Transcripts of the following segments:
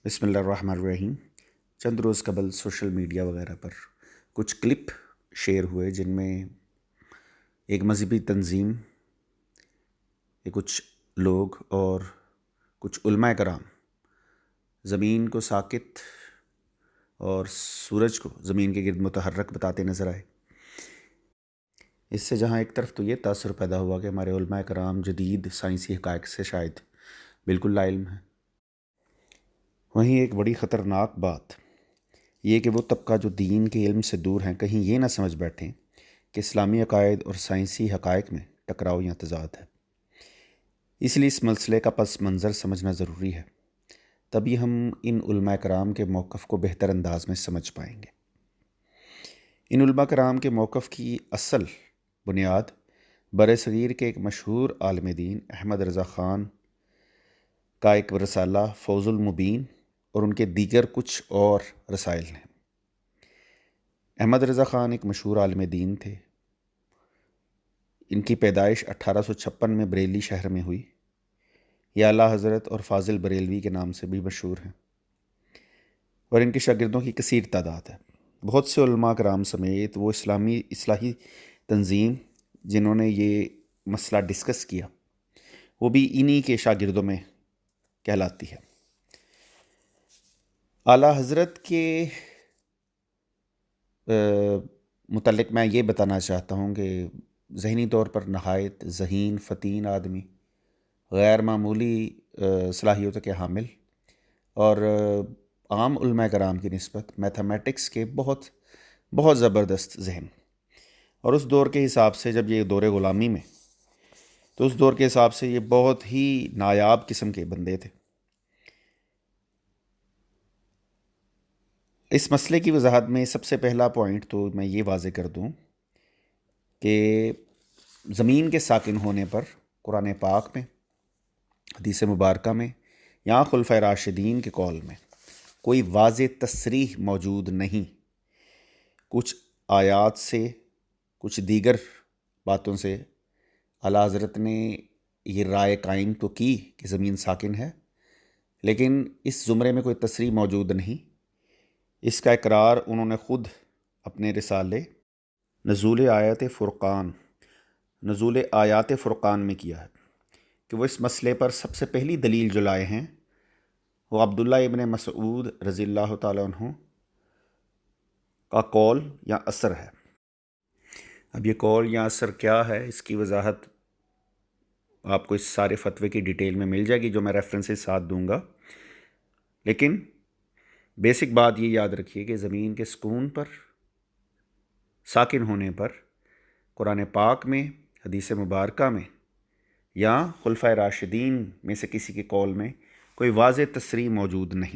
بسم اللہ الرحمن الرحیم۔ چند روز قبل سوشل میڈیا وغیرہ پر کچھ کلپ شیئر ہوئے جن میں ایک مذہبی تنظیم کے کچھ لوگ اور کچھ علماء کرام زمین کو ساکت اور سورج کو زمین کے گرد متحرک بتاتے نظر آئے۔ اس سے جہاں ایک طرف تو یہ تاثر پیدا ہوا کہ ہمارے علماء کرام جدید سائنسی حقائق سے شاید بالکل لا علم ہیں، وہیں ایک بڑی خطرناک بات یہ کہ وہ طبقہ جو دین کے علم سے دور ہیں کہیں یہ نہ سمجھ بیٹھیں کہ اسلامی عقائد اور سائنسی حقائق میں ٹکراؤ یا تضاد ہے۔ اس لیے اس مسئلے کا پس منظر سمجھنا ضروری ہے، تبھی ہم ان علماء کرام کے موقف کو بہتر انداز میں سمجھ پائیں گے۔ ان علماء کرام کے موقف کی اصل بنیاد برصغیر کے ایک مشہور عالم دین احمد رضا خان کا ایک رسالہ فوز المبین اور ان کے دیگر کچھ اور رسائل ہیں۔ احمد رضا خان ایک مشہور عالم دین تھے۔ ان کی پیدائش 1856 میں بریلی شہر میں ہوئی۔ یہ اعلیٰ حضرت اور فاضل بریلوی کے نام سے بھی مشہور ہیں اور ان کے شاگردوں کی کثیر تعداد ہے۔ بہت سے علماء کرام سمیت وہ اسلامی اصلاحی تنظیم جنہوں نے یہ مسئلہ ڈسکس کیا وہ بھی انہی کے شاگردوں میں کہلاتی ہے۔ اعلیٰ حضرت کے متعلق میں یہ بتانا چاہتا ہوں کہ ذہنی طور پر نہایت ذہین فتین آدمی، غیر معمولی صلاحیتوں کے حامل اور عام علماء کرام کی نسبت میتھمیٹکس کے بہت بہت زبردست ذہن، اور اس دور کے حساب سے جب یہ دور غلامی میں تو اس دور کے حساب سے یہ بہت ہی نایاب قسم کے بندے تھے۔ اس مسئلے کی وضاحت میں سب سے پہلا پوائنٹ تو میں یہ واضح کر دوں کہ زمین کے ساکن ہونے پر قرآن پاک میں، حدیث مبارکہ میں یا خلفائے راشدین کے قول میں کوئی واضح تصریح موجود نہیں۔ کچھ آیات سے، کچھ دیگر باتوں سے اعلیٰ حضرت نے یہ رائے قائم تو کی کہ زمین ساکن ہے، لیکن اس زمرے میں کوئی تصریح موجود نہیں۔ اس کا اقرار انہوں نے خود اپنے رسالے نزول آیات فرقان میں کیا ہے کہ وہ اس مسئلے پر سب سے پہلی دلیل جو لائے ہیں وہ عبداللہ ابن مسعود رضی اللہ تعالیٰ عنہ کا قول یا اثر ہے۔ اب یہ قول یا اثر کیا ہے، اس کی وضاحت آپ کو اس سارے فتوے کی ڈیٹیل میں مل جائے گی جو میں ریفرنسز ساتھ دوں گا، لیکن بیسک بات یہ یاد رکھیے کہ زمین کے سکون پر، ساکن ہونے پر قرآن پاک میں، حدیث مبارکہ میں یا خلفائے راشدین میں سے کسی کے قول میں کوئی واضح تصریح موجود نہیں۔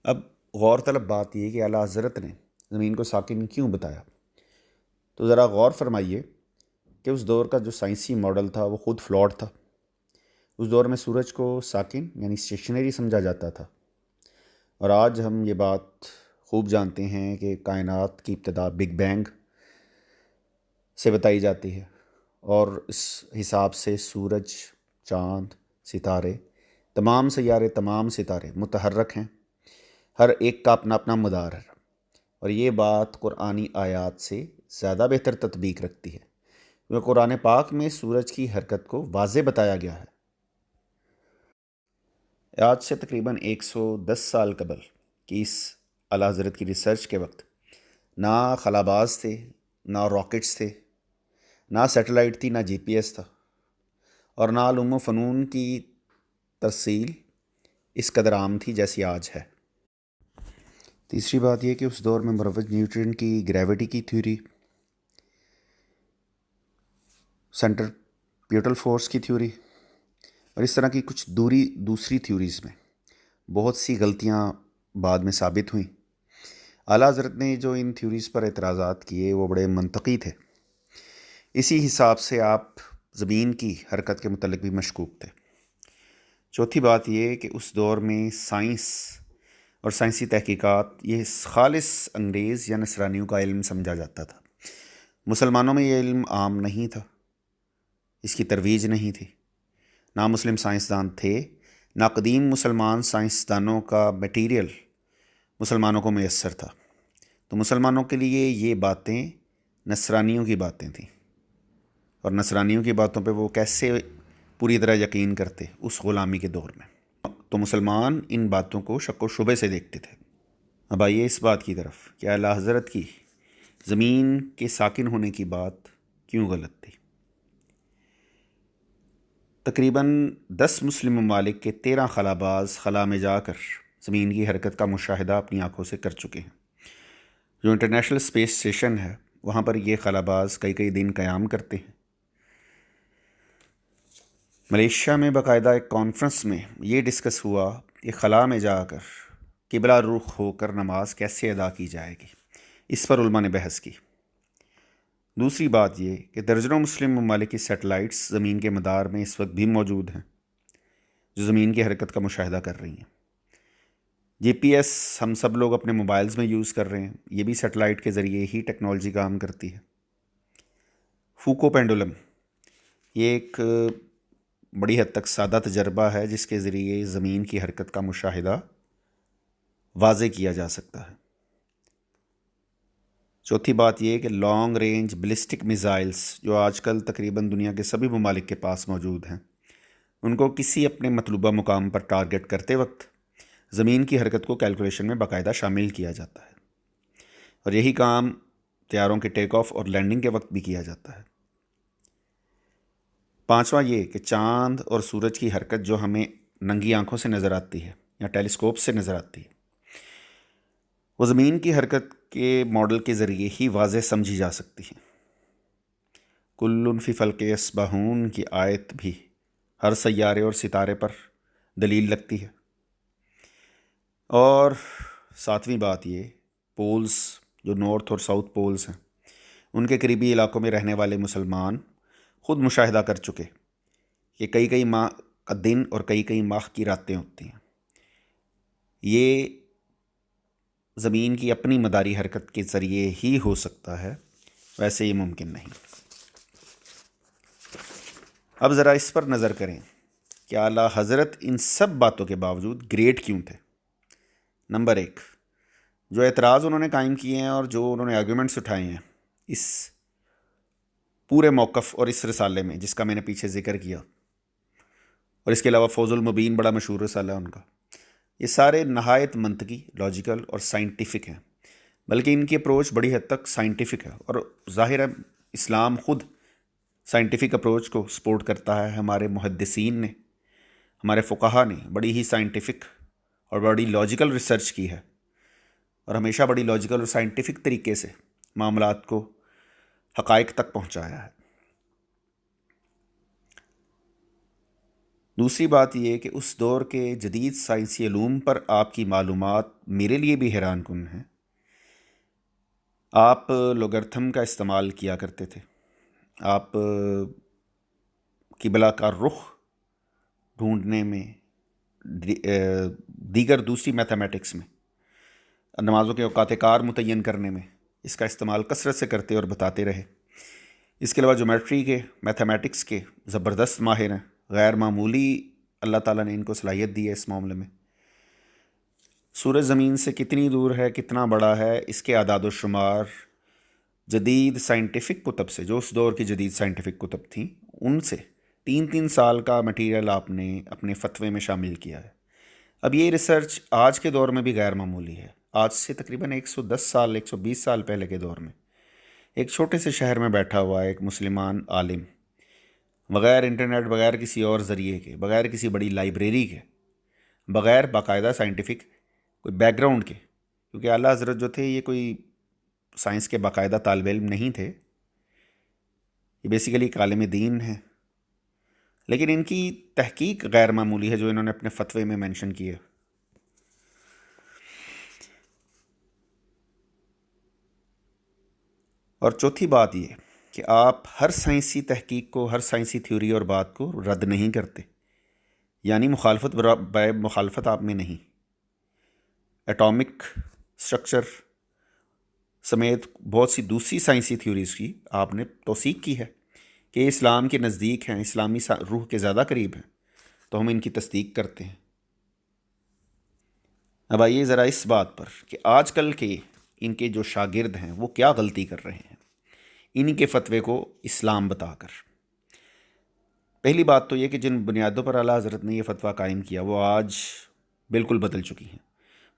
اب غور طلب بات یہ کہ اعلیٰ حضرت نے زمین کو ساکن کیوں بتایا، تو ذرا غور فرمائیے کہ اس دور کا جو سائنسی ماڈل تھا وہ خود فلاڈ تھا۔ اس دور میں سورج کو ساکن یعنی اسٹیشنری سمجھا جاتا تھا، اور آج ہم یہ بات خوب جانتے ہیں کہ کائنات کی ابتدا بگ بینگ سے بتائی جاتی ہے، اور اس حساب سے سورج، چاند، ستارے، تمام سیارے، تمام ستارے متحرک ہیں، ہر ایک کا اپنا اپنا مدار ہے، اور یہ بات قرآنی آیات سے زیادہ بہتر تطبیق رکھتی ہے کیونکہ قرآن پاک میں سورج کی حرکت کو واضح بتایا گیا ہے۔ آج سے تقریباً 110 سال قبل کی اس اعلیٰ حضرت کی ریسرچ کے وقت نہ خلاباز تھے، نہ راکٹس تھے، نہ سیٹلائٹ تھی، نہ جی پی ایس تھا، اور نہ علوم و فنون کی ترسیل اس قدر عام تھی جیسی آج ہے۔ تیسری بات یہ کہ اس دور میں مروج نیوٹن کی گریوٹی کی تھیوری، سینٹریپیٹل فورس کی تھیوری اور اس طرح کی کچھ دوسری تھیوریز میں بہت سی غلطیاں بعد میں ثابت ہوئیں۔ اعلیٰ حضرت نے جو ان تھیوریز پر اعتراضات کیے وہ بڑے منطقی تھے، اسی حساب سے آپ زمین کی حرکت کے متعلق بھی مشکوک تھے۔ چوتھی بات یہ کہ اس دور میں سائنس اور سائنسی تحقیقات یہ خالص انگریز یا نصرانیوں کا علم سمجھا جاتا تھا۔ مسلمانوں میں یہ علم عام نہیں تھا، اس کی ترویج نہیں تھی، نامسلم سائنسدان تھے ناقدیم مسلمان سائنسدانوں کا میٹیریل مسلمانوں کو میسر تھا، تو مسلمانوں کے لیے یہ باتیں نصرانیوں کی باتیں تھیں، اور نصرانیوں کی باتوں پہ وہ کیسے پوری طرح یقین کرتے اس غلامی کے دور میں؟ تو مسلمان ان باتوں کو شک و شبے سے دیکھتے تھے۔ اب آئیے اس بات کی طرف کہ اعلیٰ حضرت کی زمین کے ساکن ہونے کی بات کیوں غلط تھی۔ تقریباً 10 مسلم ممالک کے 13 خلاباز خلا میں جا کر زمین کی حرکت کا مشاہدہ اپنی آنکھوں سے کر چکے ہیں۔ جو انٹرنیشنل اسپیس اسٹیشن ہے وہاں پر یہ خلاباز کئی دن قیام کرتے ہیں۔ ملیشیا میں باقاعدہ ایک کانفرنس میں یہ ڈسکس ہوا کہ خلا میں جا کر قبلہ رخ ہو کر نماز کیسے ادا کی جائے گی، اس پر علماء نے بحث کی۔ دوسری بات یہ کہ درجنوں مسلم ممالک کی سیٹلائٹس زمین کے مدار میں اس وقت بھی موجود ہیں جو زمین کی حرکت کا مشاہدہ کر رہی ہیں۔ جی پی ایس ہم سب لوگ اپنے موبائلز میں یوز کر رہے ہیں، یہ بھی سیٹلائٹ کے ذریعے ہی ٹیکنالوجی کام کرتی ہے۔ فوکو پینڈولم یہ ایک بڑی حد تک سادہ تجربہ ہے جس کے ذریعے زمین کی حرکت کا مشاہدہ واضح کیا جا سکتا ہے۔ چوتھی بات یہ کہ لانگ رینج بلسٹک میزائلز جو آج کل تقریباً دنیا کے سبھی ممالک کے پاس موجود ہیں، ان کو کسی اپنے مطلوبہ مقام پر ٹارگٹ کرتے وقت زمین کی حرکت کو کیلکولیشن میں باقاعدہ شامل کیا جاتا ہے، اور یہی کام طیاروں کے ٹیک آف اور لینڈنگ کے وقت بھی کیا جاتا ہے۔ پانچواں یہ کہ چاند اور سورج کی حرکت جو ہمیں ننگی آنکھوں سے نظر آتی ہے یا ٹیلیسکوپ سے نظر آتی ہے، وہ زمین کی حرکت کے ماڈل کے ذریعے ہی واضح سمجھی جا سکتی ہے۔ کل فی فلک یسبحون کی آیت بھی ہر سیارے اور ستارے پر دلیل لگتی ہے۔ اور ساتویں بات یہ، پولز جو نارتھ اور ساؤتھ پولز ہیں، ان کے قریبی علاقوں میں رہنے والے مسلمان خود مشاہدہ کر چکے کہ کئی ماہ کا دن اور کئی ماہ کی راتیں ہوتی ہیں۔ یہ زمین کی اپنی مداری حرکت کے ذریعے ہی ہو سکتا ہے، ویسے یہ ممکن نہیں۔ اب ذرا اس پر نظر کریں کہ اعلیٰ حضرت ان سب باتوں کے باوجود گریٹ کیوں تھے۔ نمبر 1، جو اعتراض انہوں نے قائم کیے ہیں اور جو انہوں نے آرگیومنٹس اٹھائے ہیں اس پورے موقف اور اس رسالے میں جس کا میں نے پیچھے ذکر کیا، اور اس کے علاوہ فوز المبین بڑا مشہور رسالہ ہے ان کا، یہ سارے نہایت منطقی، لاجیکل اور سائنٹیفک ہیں، بلکہ ان کی اپروچ بڑی حد تک سائنٹیفک ہے، اور ظاہر ہے اسلام خود سائنٹیفک اپروچ کو سپورٹ کرتا ہے۔ ہمارے محدثین نے، ہمارے فقہا نے بڑی ہی سائنٹیفک اور بڑی لاجیکل ریسرچ کی ہے، اور ہمیشہ بڑی لاجیکل اور سائنٹیفک طریقے سے معاملات کو حقائق تک پہنچایا ہے۔ دوسری بات یہ کہ اس دور کے جدید سائنسی علوم پر آپ کی معلومات میرے لیے بھی حیران کن ہیں۔ آپ لوگرتھم کا استعمال کیا کرتے تھے، آپ قبلہ کا رخ ڈھونڈنے میں، دیگر دوسری میتھمیٹکس میں، نمازوں کے اوقات کار متعین کرنے میں اس کا استعمال کثرت سے کرتے اور بتاتے رہے۔ اس کے علاوہ جیومیٹری کے، میتھمیٹکس کے زبردست ماہر ہیں، غیر معمولی اللہ تعالیٰ نے ان کو صلاحیت دی ہے اس معاملے میں۔ سورج زمین سے کتنی دور ہے، کتنا بڑا ہے، اس کے اعداد و شمار جدید سائنٹیفک کتب سے، جو اس دور کی جدید سائنٹیفک کتب تھیں، ان سے 3 سال کا مٹیریل آپ نے اپنے فتوے میں شامل کیا ہے۔ اب یہ ریسرچ آج کے دور میں بھی غیر معمولی ہے۔ آج سے تقریباً 110 سال، 120 سال پہلے کے دور میں ایک چھوٹے سے شہر میں بیٹھا ہوا ایک مسلمان عالم، بغیر انٹرنیٹ، بغیر کسی اور ذریعے کے، بغیر کسی بڑی لائبریری کے، بغیر باقاعدہ سائنٹیفک کوئی بیک گراؤنڈ کے، کیونکہ اعلیٰ حضرت جو تھے یہ کوئی سائنس کے باقاعدہ طالب علم نہیں تھے، یہ بیسیکلی ایک عالم دین ہیں، لیکن ان کی تحقیق غیر معمولی ہے جو انہوں نے اپنے فتوے میں مینشن کی ہے۔ اور چوتھی بات یہ کہ آپ ہر سائنسی تحقیق کو، ہر سائنسی تھیوری اور بات کو رد نہیں کرتے، یعنی مخالفت بائے مخالفت آپ میں نہیں۔ ایٹامک سٹرکچر سمیت بہت سی دوسری سائنسی تھیوریز کی آپ نے توثیق کی ہے کہ اسلام کے نزدیک ہیں، اسلامی روح کے زیادہ قریب ہیں، تو ہم ان کی تصدیق کرتے ہیں۔ اب آئیے ذرا اس بات پر کہ آج کل کے ان کے جو شاگرد ہیں وہ کیا غلطی کر رہے ہیں انہی کے فتوے کو اسلام بتا کر۔ پہلی بات تو یہ کہ جن بنیادوں پر اعلیٰ حضرت نے یہ فتویٰ قائم کیا وہ آج بالکل بدل چکی ہیں۔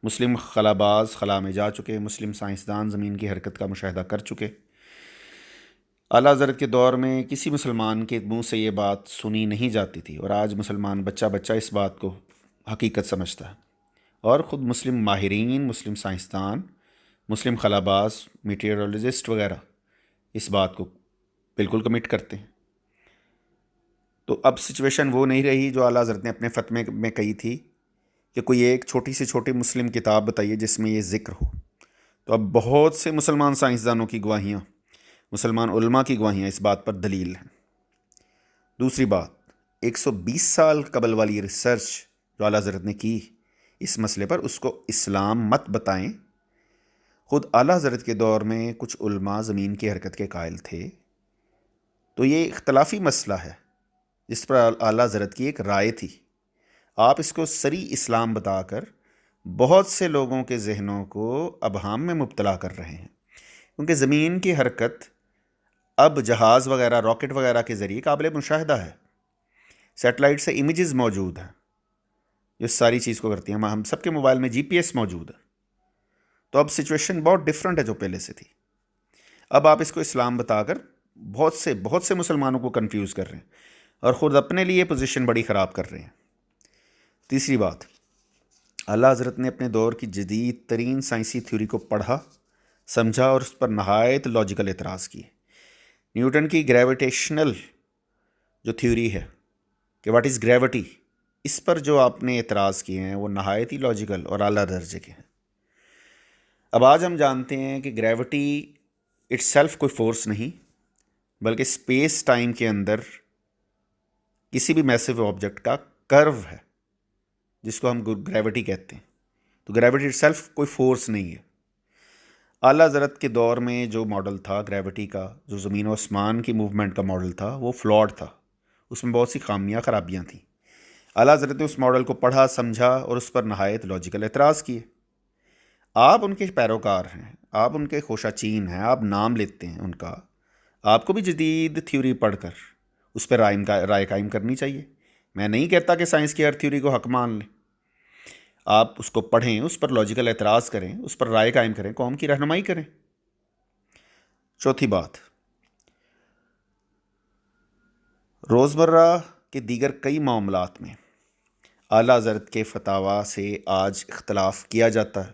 مسلم خلاباز خلا میں جا چکے، مسلم سائنسدان زمین کی حرکت کا مشاہدہ کر چکے۔ اعلیٰ حضرت کے دور میں کسی مسلمان کے منہ سے یہ بات سنی نہیں جاتی تھی، اور آج مسلمان بچہ بچہ اس بات کو حقیقت سمجھتا ہے، اور خود مسلم ماہرین، مسلم سائنسدان، مسلم خلاباز، میٹیورولوجسٹ وغیرہ اس بات کو بالکل کمٹ کرتے ہیں۔ تو اب سچویشن وہ نہیں رہی جو اعلیٰ حضرت نے اپنے فتوے میں کہی تھی کہ کوئی ایک چھوٹی سے چھوٹی مسلم کتاب بتائیے جس میں یہ ذکر ہو۔ تو اب بہت سے مسلمان سائنسدانوں کی گواہیاں، مسلمان علماء کی گواہیاں اس بات پر دلیل ہیں۔ دوسری بات، 120 سال قبل والی ریسرچ جو اعلیٰ حضرت نے کی اس مسئلے پر، اس کو اسلام مت بتائیں۔ خود اعلیٰ حضرت کے دور میں کچھ علماء زمین کی حرکت کے قائل تھے، تو یہ اختلافی مسئلہ ہے جس پر اعلیٰ حضرت کی ایک رائے تھی۔ آپ اس کو صریح اسلام بتا کر بہت سے لوگوں کے ذہنوں کو ابہام میں مبتلا کر رہے ہیں، کیونکہ زمین کی حرکت اب جہاز وغیرہ، راکٹ وغیرہ کے ذریعے قابل مشاہدہ ہے۔ سیٹلائٹ سے امیجز موجود ہیں جو ساری چیز کو کرتی ہیں، ہم سب کے موبائل میں GPS موجود ہے۔ تو اب سچویشن بہت ڈیفرنٹ ہے جو پہلے سے تھی۔ اب آپ اس کو اسلام بتا کر بہت سے مسلمانوں کو کنفیوز کر رہے ہیں، اور خود اپنے لیے پوزیشن بڑی خراب کر رہے ہیں۔ تیسری بات، اعلیٰ حضرت نے اپنے دور کی جدید ترین سائنسی تھیوری کو پڑھا، سمجھا، اور اس پر نہایت لاجیکل اعتراض کیے۔ نیوٹن کی گریویٹیشنل جو تھیوری ہے کہ واٹ از گریوٹی، اس پر جو آپ نے اعتراض کیے ہیں وہ نہایت ہی لاجیکل اور اعلیٰ درجے کے ہیں۔ اب آج ہم جانتے ہیں کہ گریوٹی اٹ سیلف کوئی فورس نہیں، بلکہ اسپیس ٹائم کے اندر کسی بھی میسو آبجیکٹ کا کرو ہے جس کو ہم گریوٹی کہتے ہیں۔ تو گریوٹی اٹ سیلف کوئی فورس نہیں ہے۔ اعلیٰ حضرت کے دور میں جو ماڈل تھا گریوٹی کا، جو زمین و آسمان کی موومنٹ کا ماڈل تھا، وہ فلاڈ تھا، اس میں بہت سی خامیاں، خرابیاں تھیں۔ اعلیٰ حضرت نے اس ماڈل کو پڑھا، سمجھا، اور اس پر نہایت لاجیکل اعتراض کیے۔ آپ ان کے پیروکار ہیں، آپ ان کے خوشہ چین ہیں، آپ نام لیتے ہیں ان کا، آپ کو بھی جدید تھیوری پڑھ کر اس پہ رائے قائم کرنی چاہیے۔ میں نہیں کہتا کہ سائنس کی ہر تھیوری کو حق مان لیں، آپ اس کو پڑھیں، اس پر لاجیکل اعتراض کریں، اس پر رائے قائم کریں، قوم کی رہنمائی کریں۔ چوتھی بات، روزمرہ کے دیگر کئی معاملات میں اعلیٰ حضرت کے فتاویٰ سے آج اختلاف کیا جاتا ہے۔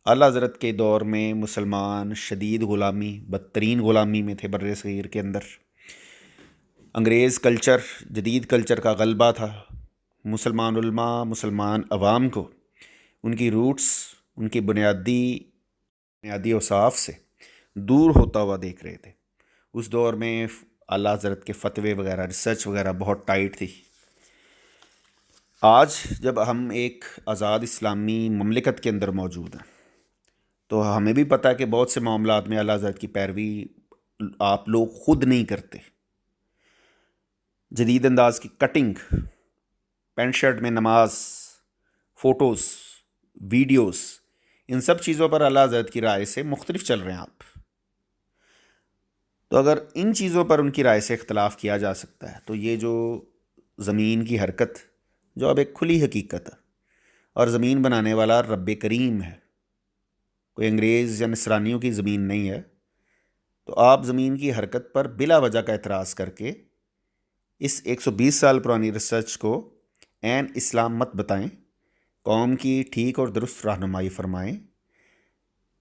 اعلیٰ حضرت کے دور میں مسلمان شدید غلامی، بدترین غلامی میں تھے بر صغیر کے اندر۔ انگریز کلچر، جدید کلچر کا غلبہ تھا۔ مسلمان علماء، مسلمان عوام کو ان کی روٹس، ان کی بنیادی اوصاف سے دور ہوتا ہوا دیکھ رہے تھے۔ اس دور میں اعلیٰ حضرت کے فتوے وغیرہ، ریسرچ وغیرہ بہت ٹائٹ تھی۔ آج جب ہم ایک آزاد اسلامی مملکت کے اندر موجود ہیں تو ہمیں بھی پتہ ہے کہ بہت سے معاملات میں اعلیٰ حضرت کی پیروی آپ لوگ خود نہیں کرتے۔ جدید انداز کی کٹنگ، پینٹ شرٹ میں نماز، فوٹوز، ویڈیوز، ان سب چیزوں پر اعلیٰ حضرت کی رائے سے مختلف چل رہے ہیں آپ۔ تو اگر ان چیزوں پر ان کی رائے سے اختلاف کیا جا سکتا ہے تو یہ جو زمین کی حرکت جو اب ایک کھلی حقیقت ہے، اور زمین بنانے والا رب کریم ہے، کوئی انگریز یا نصرانیوں کی زمین نہیں ہے، تو آپ زمین کی حرکت پر بلا وجہ کا اعتراض کر کے اس 120 سال پرانی ریسرچ کو عین اسلام مت بتائیں، قوم کی ٹھیک اور درست رہنمائی فرمائیں۔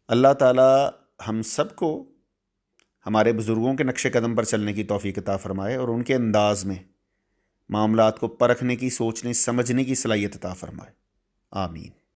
اللہ تعالی ہم سب کو ہمارے بزرگوں کے نقش قدم پر چلنے کی توفیق عطا فرمائے، اور ان کے انداز میں معاملات کو پرکھنے کی، سوچنے سمجھنے کی صلاحیت عطا فرمائے۔ آمین۔